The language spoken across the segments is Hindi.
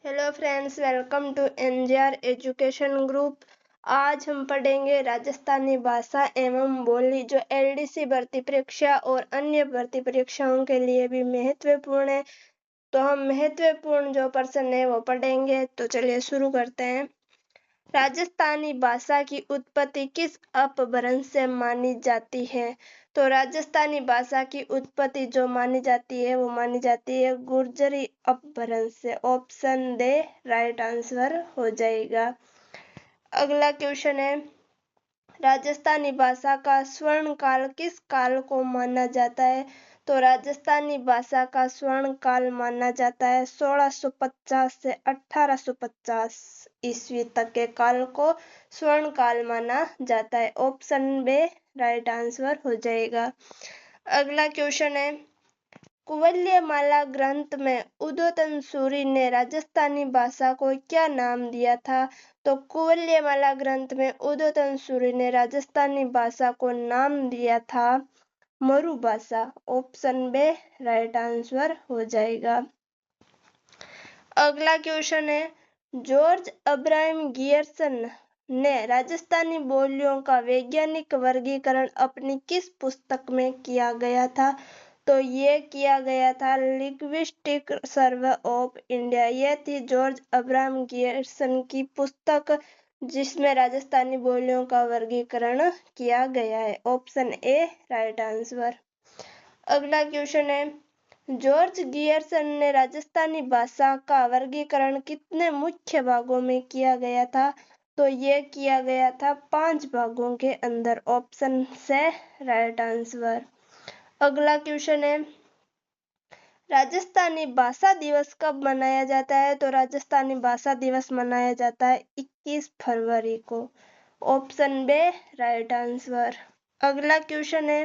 Hello friends, welcome to NGR education group. आज हम पढ़ेंगे राजस्थानी भाषा एवं बोली, जो एलडीसी भर्ती परीक्षा और अन्य भर्ती परीक्षाओं के लिए भी महत्वपूर्ण है। तो हम महत्वपूर्ण जो प्रश्न है वो पढ़ेंगे। तो चलिए शुरू करते हैं। राजस्थानी भाषा की उत्पत्ति किस अपभ्रंश से मानी जाती है? तो राजस्थानी भाषा की उत्पत्ति जो मानी जाती है वो मानी जाती है गुर्जरी अपभ्रंश से। ऑप्शन दे राइट आंसर हो जाएगा। अगला क्वेश्चन है, राजस्थानी भाषा का स्वर्ण काल किस काल को माना जाता है? तो राजस्थानी भाषा का स्वर्ण काल माना जाता है 1650 से 1850 ईस्वी तक के काल को स्वर्ण काल माना जाता है। ऑप्शन बी राइट आंसर हो जाएगा। अगला क्वेश्चन है, कुवलयमाला ग्रंथ में उद्योतन सूरी ने राजस्थानी भाषा को क्या नाम दिया था? तो कुवलयमाला ग्रंथ में उद्योतन सूरी ने राजस्थानी भाषा को नाम दिया था मरु भाषा। ऑप्शन बी राइट आंसर हो जाएगा। अगला क्वेश्चन है, जॉर्ज अब्राहम गियर्सन ने राजस्थानी बोलियों का वैज्ञानिक वर्गीकरण अपनी किस पुस्तक में किया गया था? तो ये किया गया था लिंग्विस्टिक सर्वे ऑफ इंडिया। यह थी जॉर्ज अब्राहम गियर्सन की पुस्तक, जिसमें राजस्थानी बोलियों का वर्गीकरण किया गया है। Option A right answer. अगला क्वेश्चन है, जॉर्ज गियर्सन ने राजस्थानी भाषा का वर्गीकरण कितने मुख्य भागों में किया गया था? तो ये किया गया था 5 भागों के अंदर। ऑप्शन से राइट आंसर। अगला क्वेश्चन है, राजस्थानी भाषा दिवस कब मनाया जाता है? तो राजस्थानी भाषा दिवस मनाया जाता है 21 फरवरी को। Option B right answer. अगला क्वेश्चन है,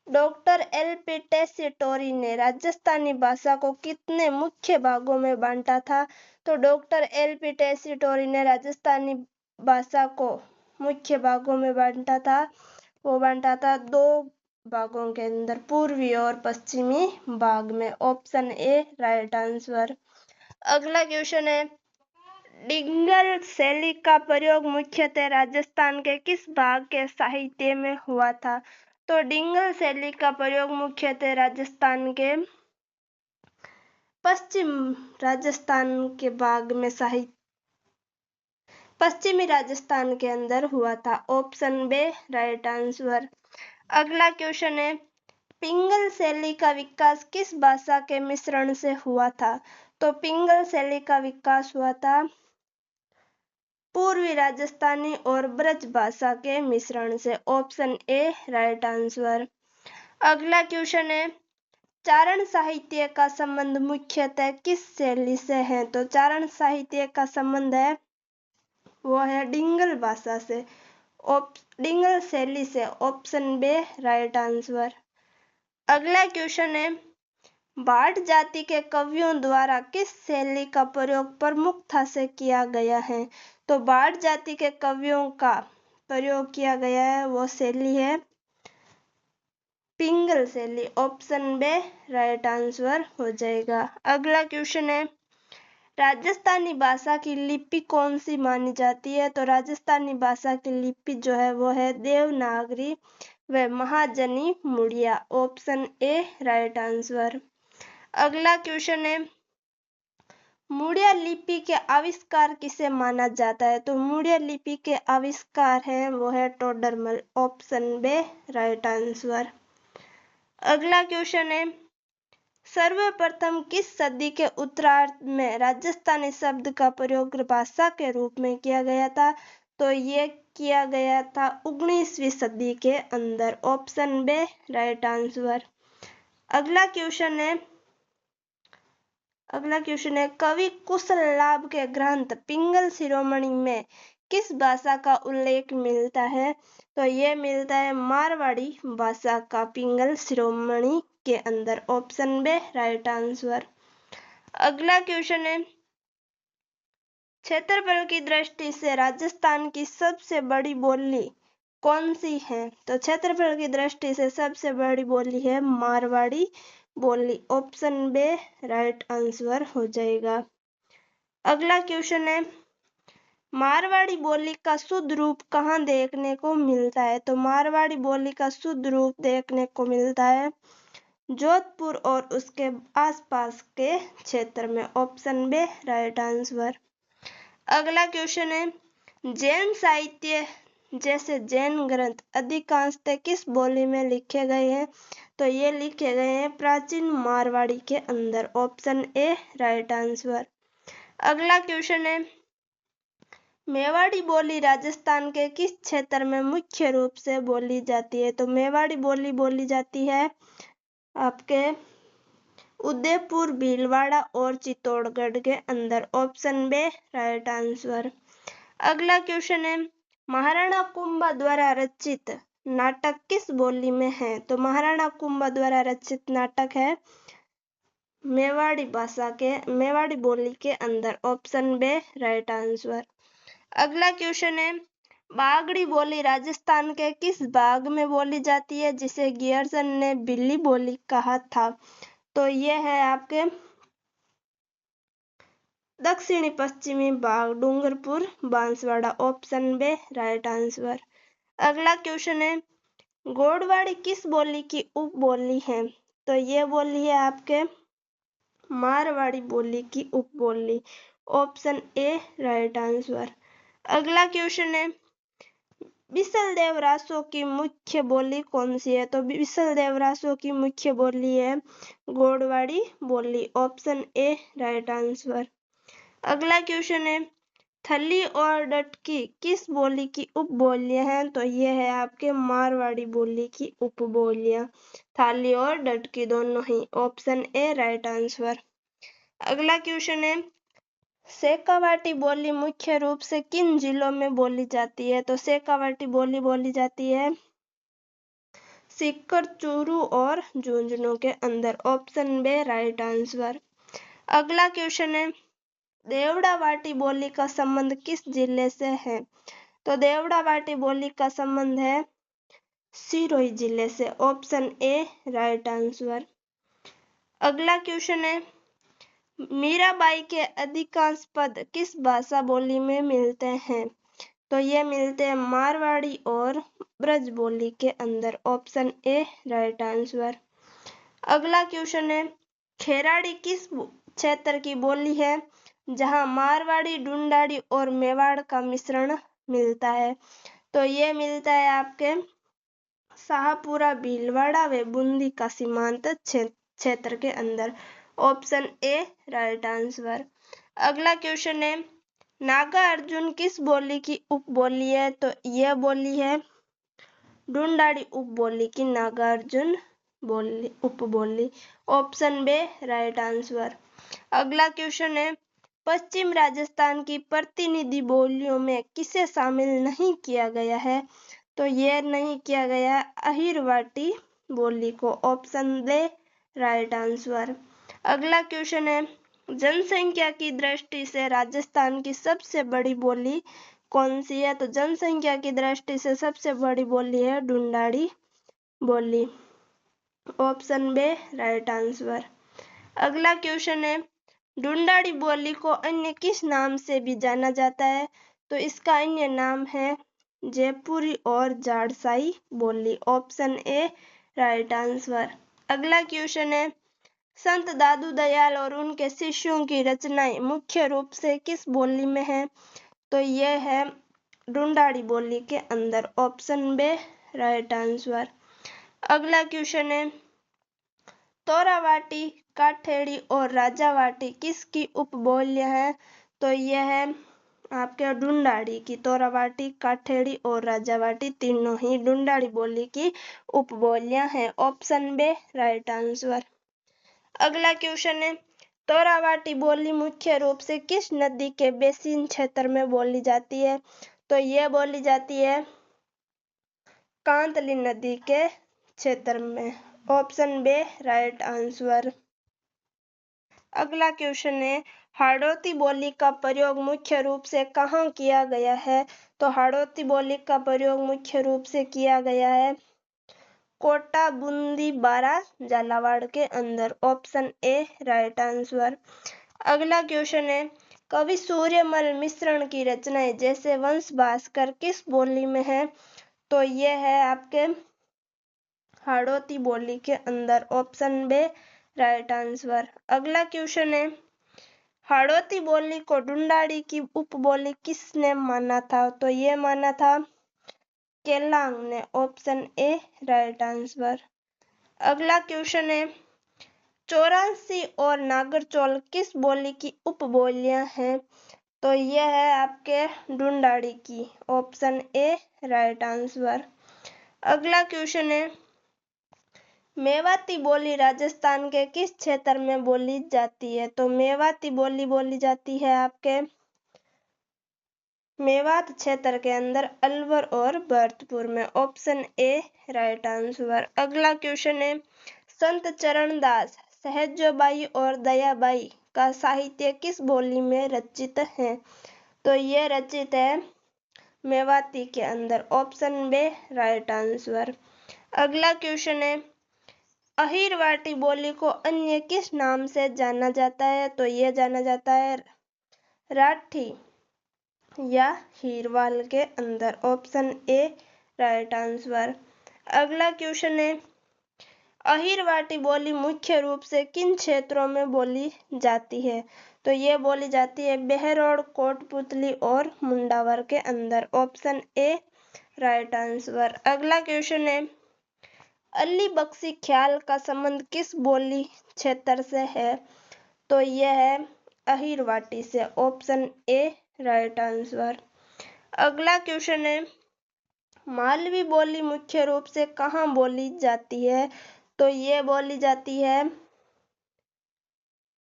डॉक्टर एल.पी. टेसीटोरी ने राजस्थानी भाषा को कितने मुख्य भागों में बांटा था? तो डॉक्टर एल.पी. टेसीटोरी ने राजस्थानी भाषा को मुख्य भागों में बांटा था। वो बांटा था 2 भागों के अंदर, पूर्वी और पश्चिमी भाग में। Option A right answer. अगला क्वेश्चन है, डिंगल शैली का प्रयोग मुख्यतः राजस्थान के किस भाग के साहित्य में हुआ था? तो डिंगल शैली का प्रयोग मुख्यतः राजस्थान के पश्चिमी राजस्थान के अंदर हुआ था। Option B right answer. अगला क्वेश्चन है, पिंगल शैली का विकास किस भाषा के मिश्रण से हुआ था? तो पिंगल शैली का विकास हुआ था पूर्वी राजस्थानी और ब्रज भाषा के मिश्रण से। Option A right answer. अगला क्वेश्चन है, चारण साहित्य का संबंध मुख्यतः किस शैली से है? तो चारण साहित्य का संबंध है वो है डिंगल भाषा से, डिंगल शैली से। Option B right answer. अगला क्वेश्चन है, भाट जाति के कवियों द्वारा किस शैली का प्रयोग प्रमुखता से किया गया है? तो भाट जाति के कवियों का प्रयोग किया गया है वो शैली है पिंगल शैली। ऑप्शन बी राइट आंसर हो जाएगा। अगला क्वेश्चन है, राजस्थानी भाषा की लिपि कौन सी मानी जाती है? तो राजस्थानी भाषा की लिपि जो है वो है देवनागरी व Mahajani Mudiya. Option A right answer. अगला क्वेश्चन है, मुड़िया लिपि के आविष्कार किसे माना जाता है? तो मुड़िया लिपि के आविष्कार हैं वो है Todarmal. Option B right answer. अगला क्वेश्चन है, सर्वप्रथम किस सदी के उत्तरार्ध में राजस्थानी शब्द का प्रयोग भाषा के रूप में किया गया था? तो ये किया गया था 19वीं सदी के अंदर। Option B right answer. अगला क्वेश्चन है, कवि कुशललाभ के ग्रंथ पिंगल शिरोमणि में किस भाषा का उल्लेख मिलता है? तो ये मिलता है मारवाड़ी भाषा का पिंगल शिरोमणि के अंदर। Option B right answer. अगला क्वेश्चन है, क्षेत्रफल की दृष्टि से राजस्थान की सबसे बड़ी बोली कौन सी है? तो क्षेत्रफल की दृष्टि से सबसे बड़ी बोली है मारवाड़ी बोली। ऑप्शन बी राइट आंसर हो जाएगा। अगला क्वेश्चन है, मारवाड़ी बोली का शुद्ध रूप कहाँ देखने को मिलता है? तो मारवाड़ी बोली का शुद्ध रूप देखने को मिलता है जोधपुर और उसके आसपास के क्षेत्र में। Option B right answer. अगला क्वेश्चन है, जैन साहित्य जैसे जैन ग्रंथ अधिकांशतः किस बोली में लिखे गए हैं? तो ये लिखे गए हैं प्राचीन मारवाड़ी के अंदर। Option A right answer. अगला क्वेश्चन है, मेवाड़ी बोली राजस्थान के किस क्षेत्र में मुख्य रूप से बोली जाती है? तो मेवाड़ी बोली बोली जाती है आपके उदयपुर, भीलवाड़ा और चित्तौड़गढ़ के अंदर। Option B right answer. अगला क्वेश्चन है, महाराणा कुंभा द्वारा रचित नाटक किस बोली में है? तो महाराणा कुंभा द्वारा रचित नाटक है मेवाड़ी बोली के अंदर। Option B right answer. अगला क्वेश्चन है, बागड़ी बोली राजस्थान के किस भाग में बोली जाती है जिसे गियर्सन ने बिल्ली बोली कहा था? तो यह है आपके दक्षिणी पश्चिमी भाग, Dungarpur, Banswara. Option B right answer. अगला क्वेश्चन है, गोडवाड़ी किस बोली की उपबोली है? तो ये बोली है आपके मारवाड़ी बोली की उपबोली। Option A right answer. अगला क्वेश्चन है, बिसल देव रासो की मुख्य बोली कौन सी है? तो बिसल देव रासो की मुख्य बोली है गोडवाड़ी बोली। Option A right answer. अगला क्वेश्चन है, थली और डटकी किस बोली की उपबोलियां हैं? तो ये है आपके मारवाड़ी बोली की उपबोलियां, थाली और डटकी दोनों ही। Option A right answer. अगला क्वेश्चन है, शेखावाटी बोली मुख्य रूप से किन जिलों में बोली जाती है? तो शेखावाटी बोली बोली जाती है सीकर, चूरू और झुंझुनू के अंदर। Option B right answer. अगला क्वेश्चन है, देवड़ावाटी बोली का संबंध किस जिले से है? तो देवड़ावाटी बोली का संबंध है सिरोही जिले से। Option A right answer. अगला क्वेश्चन है, मीराबाई के अधिकांश पद किस भाषा बोली में मिलते हैं? तो ये मिलते हैं मारवाड़ी और ब्रज बोली के अंदर। Option A right answer. अगला क्वेश्चन है, खेराड़ी किस क्षेत्र की बोली है जहां मारवाड़ी, ढूंढाड़ी और मेवाड़ का मिश्रण मिलता है? तो ये मिलता है आपके शाहपुरा, भीलवाड़ा व बूंदी का सीमांत क्षेत्र के अंदर। Option A right answer. अगला क्वेश्चन है, नागा अर्जुन किस बोली की उपबोली है? तो यह बोली है ढूंढाड़ी उपबोली की नागा अर्जुन बोली उपबोली। Option B right answer. अगला क्वेश्चन है, पश्चिम राजस्थान की प्रतिनिधि बोलियों में किसे शामिल नहीं किया गया है? तो यह नहीं किया गया अहिरवाटी बोली को। ऑप्शन दे राइट आंसर। अगला क्वेश्चन है, जनसंख्या की दृष्टि से राजस्थान की सबसे बड़ी बोली कौन सी है? तो जनसंख्या की दृष्टि से सबसे बड़ी बोली है ढूंढाड़ी बोली। Option B right answer. अगला क्वेश्चन है, ढूंढाड़ी बोली को अन्य किस नाम से भी जाना जाता है? तो इसका अन्य नाम है जयपुरी और जाड़साई बोली। Option A right answer. अगला क्वेश्चन है, संत दादू दयाल और उनके शिष्यों की रचनाएं मुख्य रूप से किस बोली में है? तो यह है ढूंढाड़ी बोली के अंदर। Option B right answer. अगला क्वेश्चन है, तोरावाटी, काठेड़ी और राजावाटी किसकी उपबोलियां हैं? तो यह है आपके ढूंढाड़ी की। तोरावाटी, काठेड़ी और राजावाटी तीनों ही ढूंढाड़ी बोली की उपबोलियां हैं। Option B right answer. अगला क्वेश्चन है, तोरावाटी बोली मुख्य रूप से किस नदी के बेसिन क्षेत्र में बोली जाती है? तो यह बोली जाती है कांतली नदी के क्षेत्र में। Option B right answer. अगला क्वेश्चन है, हाड़ौती बोली का प्रयोग मुख्य रूप से कहाँ किया गया है? तो हाड़ौती बोली का प्रयोग मुख्य रूप से किया गया है कोटा, बूंदी, बारा, झालावाड़ के अंदर। Option A right answer. अगला क्वेश्चन है, कवि सूर्यमल मिश्रण की रचनाएं जैसे वंश भास्कर किस बोली में है? तो ये है आपके हाड़ौती बोली के अंदर। Option B right answer. अगला क्वेश्चन है, हाड़ौती बोली को ढूंढाड़ी की उपबोली किसने माना था? तो ये माना था केलांग ने। Option A right answer. अगला क्वेश्चन है, 84 और नागरचौल किस बोली की उपबोलियां हैं? तो यह है आपके ढूंढाड़ी की। Option A right answer. अगला क्वेश्चन है, मेवाती बोली राजस्थान के किस क्षेत्र में बोली जाती है? तो मेवाती बोली बोली जाती है आपके मेवात क्षेत्र के अंदर अलवर और भरतपुर में। Option A right answer. अगला क्वेश्चन है, संत चरणदास, सहजबाई और दयाबाई का साहित्य किस बोली में रचित है? तो ये रचित है मेवाती के अंदर। Option B right answer. अगला क्वेश्चन है, अहिरवाटी बोली को अन्य किस नाम से जाना जाता है? तो यह जाना जाता है राठी या हीरवाल के अंदर। Option A right answer. अगला क्वेश्चन है, अहिरवाटी बोली मुख्य रूप से किन क्षेत्रों में बोली जाती है? तो ये बोली जाती है बहरौड़, कोटपुतली और मुंडावर के अंदर। Option A right answer. अगला क्वेश्चन है, अली बख्शी ख्याल का संबंध किस बोली क्षेत्र से है? तो यह है अहिरवाटी से। Option A right answer. अगला क्वेश्चन है, मालवी बोली मुख्य रूप से कहाँ बोली जाती है? तो ये बोली जाती है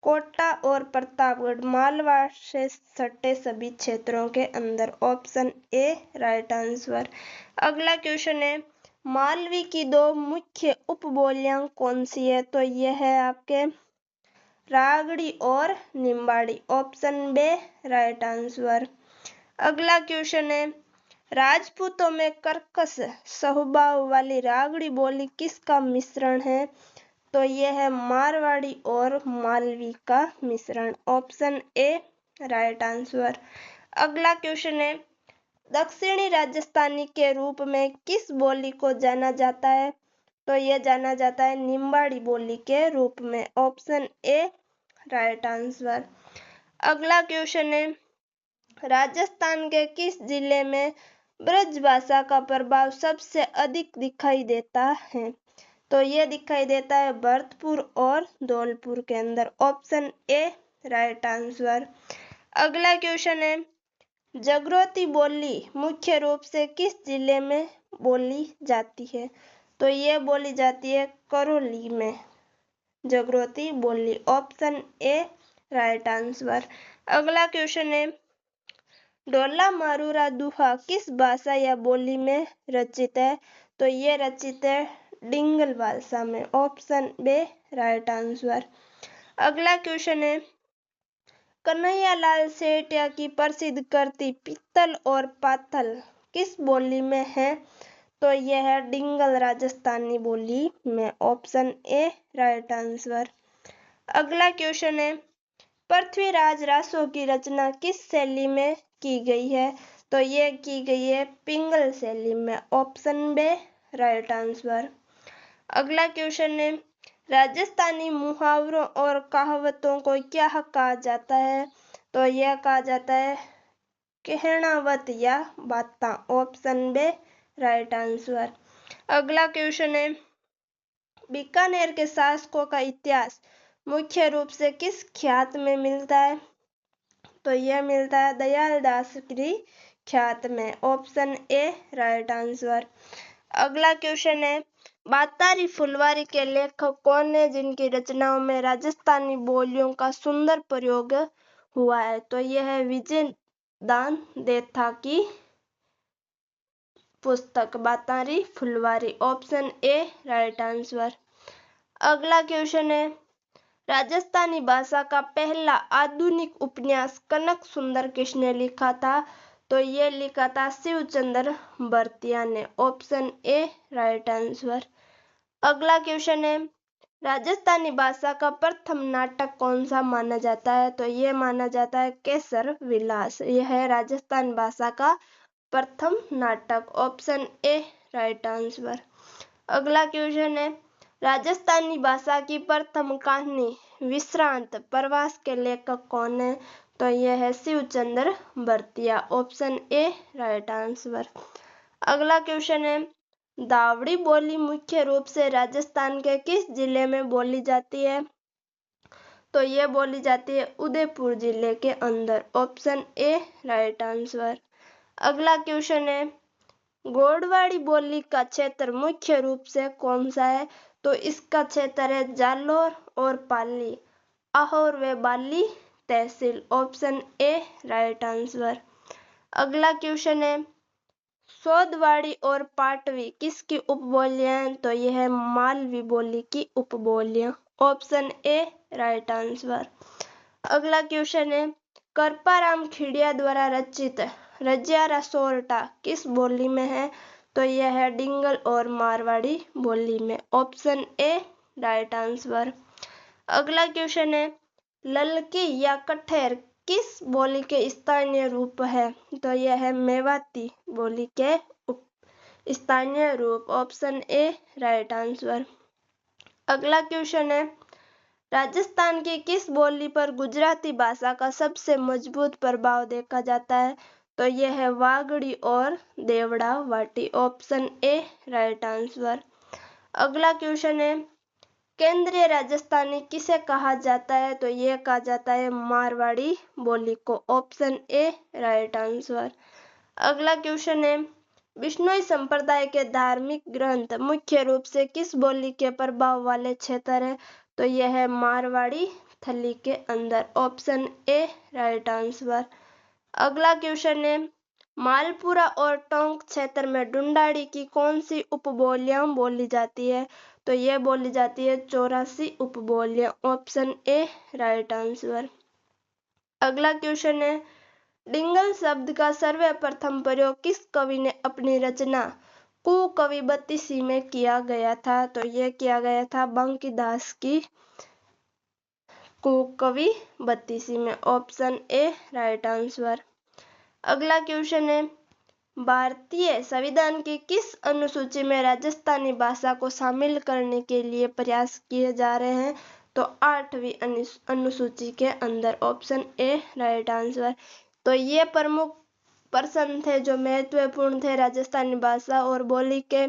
कोटा और प्रतापगढ़, मालवा से सटे सभी क्षेत्रों के अंदर। Option A right answer. अगला क्वेश्चन है, मालवी की दो मुख्य उपबोलियां कौन सी है? तो यह है आपके रागड़ी और Nimbadi. Option B right answer. अगला क्वेश्चन है, राजपूतों में कर्कश स्वभाव वाली रागड़ी बोली किसका मिश्रण है? तो यह है मारवाड़ी और मालवी का मिश्रण। Option A right answer. अगला क्वेश्चन है, दक्षिणी राजस्थानी के रूप में किस बोली को जाना जाता है? तो यह जाना जाता है निम्बाड़ी बोली के रूप में। Option A right answer. अगला क्वेश्चन है, राजस्थान के किस जिले में ब्रज भाषा का प्रभाव सबसे अधिक दिखाई देता है? तो यह दिखाई देता है भरतपुर और धौलपुर के अंदर। Option A right answer. अगला क्वेश्चन है, जागृति बोली मुख्य रूप से किस जिले में बोली जाती है? तो यह बोली जाती है करौली में जागृति बोली। Option A right answer. अगला क्वेश्चन है, ढोला मारूरा दुहा किस भाषा या बोली में रचित है? तो यह रचित है डिंगल भाषा में। Option B right answer. अगला क्वेश्चन है, कन्हैयालाल सेठिया की प्रसिद्ध कृति पित्तल और पातल किस बोली में है? तो यह है डिंगल राजस्थानी बोली में। Option A right answer. अगला क्वेश्चन है, पृथ्वीराज रासो की रचना किस शैली में की गई है? तो यह की गई है पिंगल शैली में। Option B right answer. अगला क्वेश्चन है, राजस्थानी मुहावरों और कहावतों को क्या कहा जाता है? तो यह कहा जाता है कहनावत या बातां। Option B right answer. अगला क्वेश्चन है, बीकानेर के शासकों का इतिहास मुख्य रूप से किस ख्यात में मिलता है? तो यह मिलता है दयाल दास की ख्यात में। Option A right answer. अगला क्वेश्चन है, बातारी फुलवारी के लेखक कौन है जिनकी रचनाओं में राजस्थानी बोलियों का सुंदर प्रयोग हुआ है? तो यह है विजय दान देथा की पुस्तक Batari Phulwari. Option A right answer. अगला क्वेश्चन है, राजस्थानी भाषा का पहला आधुनिक उपन्यास कनक सुंदर किसने लिखा था? तो ये लिखा था शिवचंद्र भरतिया ने। Option A right answer. अगला क्वेश्चन है, राजस्थानी भाषा का प्रथम नाटक कौन सा माना जाता है? तो ये माना जाता है केसर विलास। यह है राजस्थान भाषा का प्रथम नाटक। Option A right answer. अगला क्वेश्चन है, राजस्थानी भाषा की प्रथम कहानी विश्रांत प्रवास के लेखक कौन है? तो यह है Shivchandra Bhartiya. Option A right answer. अगला क्वेश्चन है, दावड़ी बोली मुख्य रूप से राजस्थान के किस जिले में बोली जाती है? तो ये बोली जाती है उदयपुर जिले के अंदर। Option A right answer. अगला क्वेश्चन है, गोडवाड़ी बोली का क्षेत्र मुख्य रूप से कौन सा है? तो इसका क्षेत्र है जालोर और पाली, आहोर व Bali tehsil. Option A right answer. अगला क्वेश्चन है, सोदवाड़ी और पाटवी किसकी उपबोलियां हैं? तो यह है मालवी बोली की उपबोलियां। Option A right answer. अगला क्वेश्चन है, कृपाराम खिड़िया द्वारा रचित रजियारा सोरठा किस बोली में है? तो यह है डिंगल और मारवाड़ी बोली में। Option A right answer. अगला क्वेश्चन है, ललकी या कठेर किस बोली के स्थानीय रूप है? तो यह है मेवाती बोली के स्थानीय रूप। Option A right answer. अगला क्वेश्चन है, राजस्थान की किस बोली पर गुजराती भाषा का सबसे मजबूत प्रभाव देखा जाता है? तो यह है वागड़ी और देवड़ा वाटी। Option A right answer. अगला क्वेश्चन है, केंद्रीय राजस्थानी किसे कहा जाता है? तो यह कहा जाता है मारवाड़ी बोली को। Option A right answer. अगला क्वेश्चन है, बिश्नोई संप्रदाय के धार्मिक ग्रंथ मुख्य रूप से किस बोली के प्रभाव वाले क्षेत्र है? तो यह है मारवाड़ी थली के अंदर। Option A right answer. अगला क्वेश्चन है, मालपुरा और टोंक क्षेत्र में ढूंढाड़ी की कौन सी उपबोलियां बोली जाती है? तो यह बोली जाती है 84 उपबोलियां। Option A right answer. अगला क्वेश्चन है, डिंगल शब्द का सर्वप्रथम प्रयोग किस कवि ने अपनी रचना कुकवि बत्तीसी में किया गया था? तो यह किया गया था बंकीदास की कुकवि बत्तीसी में। Option A right answer. अगला क्वेश्चन है, भारतीय संविधान की किस अनुसूची में राजस्थानी भाषा को शामिल करने के लिए प्रयास किए जा रहे हैं? तो 8वीं अनुसूची के अंदर। Option A right answer. तो ये प्रमुख प्रश्न थे जो महत्वपूर्ण थे राजस्थानी भाषा और बोली के।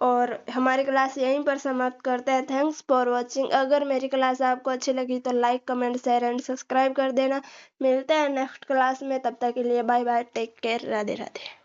और हमारी क्लास यहीं पर समाप्त करते हैं। Thanks for watching. अगर मेरी क्लास आपको अच्छी लगी तो like comment share and subscribe कर देना। मिलते हैं नेक्स्ट क्लास में, तब तक के लिए bye bye, take care, Radhe Radhe.